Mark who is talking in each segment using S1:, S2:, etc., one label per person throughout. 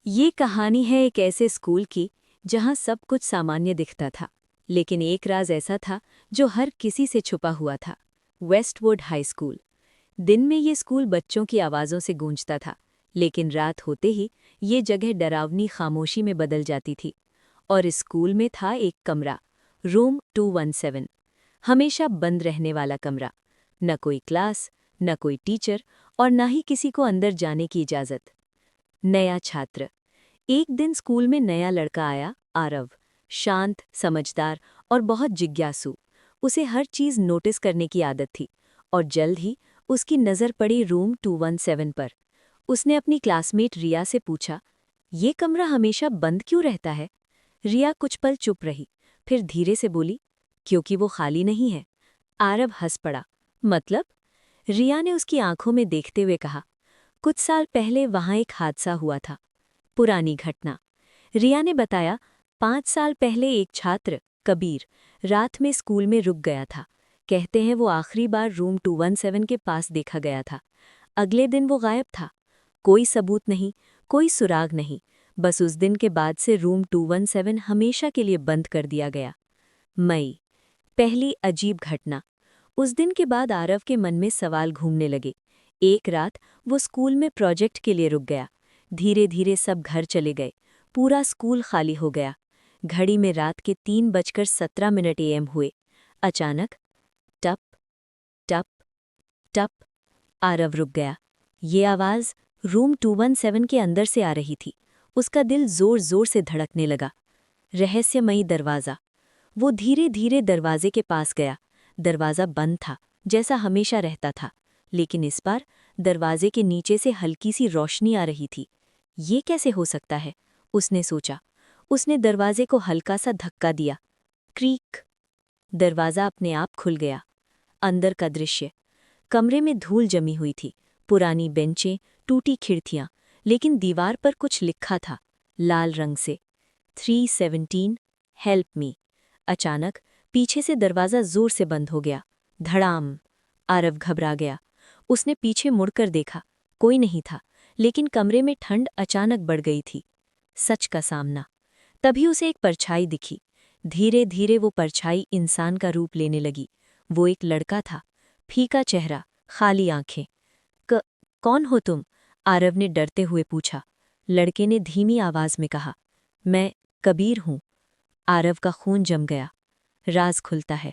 S1: ये कहानी है एक ऐसे स्कूल की जहां सब कुछ सामान्य दिखता था, लेकिन एक राज ऐसा था जो हर किसी से छुपा हुआ था। Westwood high school. दिन में ये स्कूल बच्चों की आवाज़ों से गूंजता था, लेकिन रात होते ही ये जगह डरावनी खामोशी में बदल जाती थी। और इस स्कूल में था एक कमरा, रूम 217, हमेशा बंद रहने वाला कमरा। न कोई क्लास, न कोई टीचर और न ही किसी को अंदर जाने की इजाज़त। नया छात्र। एक दिन स्कूल में नया लड़का आया, आरव। शांत, समझदार और बहुत जिज्ञासु। उसे हर चीज़ नोटिस करने की आदत थी, और जल्द ही उसकी नज़र पड़ी रूम 217 पर। उसने अपनी क्लासमेट रिया से पूछा, ये कमरा हमेशा बंद क्यों रहता है? रिया कुछ पल चुप रही, फिर धीरे से बोली, क्योंकि वो खाली नहीं है। आरव हंस पड़ा। मतलब? रिया ने उसकी आंखों में देखते हुए कहा, कुछ साल पहले वहां एक हादसा हुआ था। पुरानी घटना। रिया ने बताया, 5 साल पहले एक छात्र, कबीर, रात में स्कूल में रुक गया था। कहते हैं वो आखिरी बार रूम 217 के पास देखा गया था। अगले दिन वो गायब था। कोई सबूत नहीं, कोई सुराग नहीं। बस उस दिन के बाद से रूम 217 हमेशा के लिए बंद कर दिया गया। मई। पहली अजीब घटना। उस दिन के बाद आरव के मन में सवाल घूमने लगे। एक रात वो स्कूल में प्रोजेक्ट के लिए रुक गया। धीरे धीरे सब घर चले गए। पूरा स्कूल खाली हो गया। घड़ी में रात के 3:17 AM हुए। अचानक टप टप टप। आरव रुक गया। ये आवाज़ रूम 217 के अंदर से आ रही थी। उसका दिल जोर जोर से धड़कने लगा। रहस्यमयी दरवाज़ा। वो धीरे धीरे दरवाजे के पास गया। दरवाज़ा बंद था, जैसा हमेशा रहता था, लेकिन इस बार दरवाजे के नीचे से हल्की सी रोशनी आ रही थी। ये कैसे हो सकता है? उसने सोचा। उसने दरवाजे को हल्का सा धक्का दिया। क्रीक। दरवाज़ा अपने आप खुल गया। अंदर का दृश्य। कमरे में धूल जमी हुई थी, पुरानी बेंचें, टूटी खिड़कियां, लेकिन दीवार पर कुछ लिखा था, लाल रंग से, 317 हेल्प मी। अचानक पीछे से दरवाज़ा जोर से बंद हो गया। धड़ाम। आरव घबरा गया। उसने पीछे मुड़कर देखा। कोई नहीं था, लेकिन कमरे में ठंड अचानक बढ़ गई थी। सच का सामना। तभी उसे एक परछाई दिखी। धीरे धीरे वो परछाई इंसान का रूप लेने लगी। वो एक लड़का था। फीका चेहरा, खाली आंखें। कौन हो तुम? आरव ने डरते हुए पूछा। लड़के ने धीमी आवाज में कहा, मैं कबीर हूं। आरव का खून जम गया। राज खुलता है।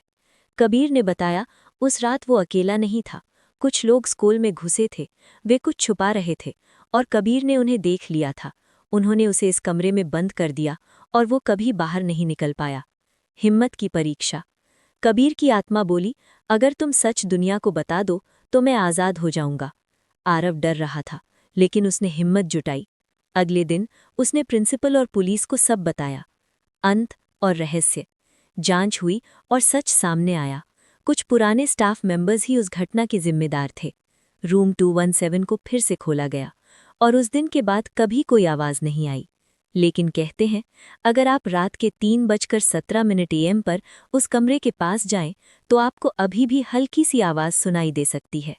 S1: कबीर ने बताया, उस रात वो अकेला नहीं था। कुछ लोग स्कूल में घुसे थे। वे कुछ छुपा रहे थे, और कबीर ने उन्हें देख लिया था। उन्होंने उसे इस कमरे में बंद कर दिया, और वो कभी बाहर नहीं निकल पाया। हिम्मत की परीक्षा। कबीर की आत्मा बोली, अगर तुम सच दुनिया को बता दो तो मैं आज़ाद हो जाऊंगा। आरव डर रहा था, लेकिन उसने हिम्मत जुटाई। अगले दिन उसने प्रिंसिपल और पुलिस को सब बताया। अंत और रहस्य। जांच हुई और सच सामने आया। कुछ पुराने स्टाफ मेंबर्स ही उस घटना के जिम्मेदार थे। रूम 217 को फिर से खोला गया, और उस दिन के बाद कभी कोई आवाज़ नहीं आई। लेकिन कहते हैं, अगर आप रात के 3:17 AM पर उस कमरे के पास जाएं, तो आपको अभी भी हल्की सी आवाज़ सुनाई दे सकती है।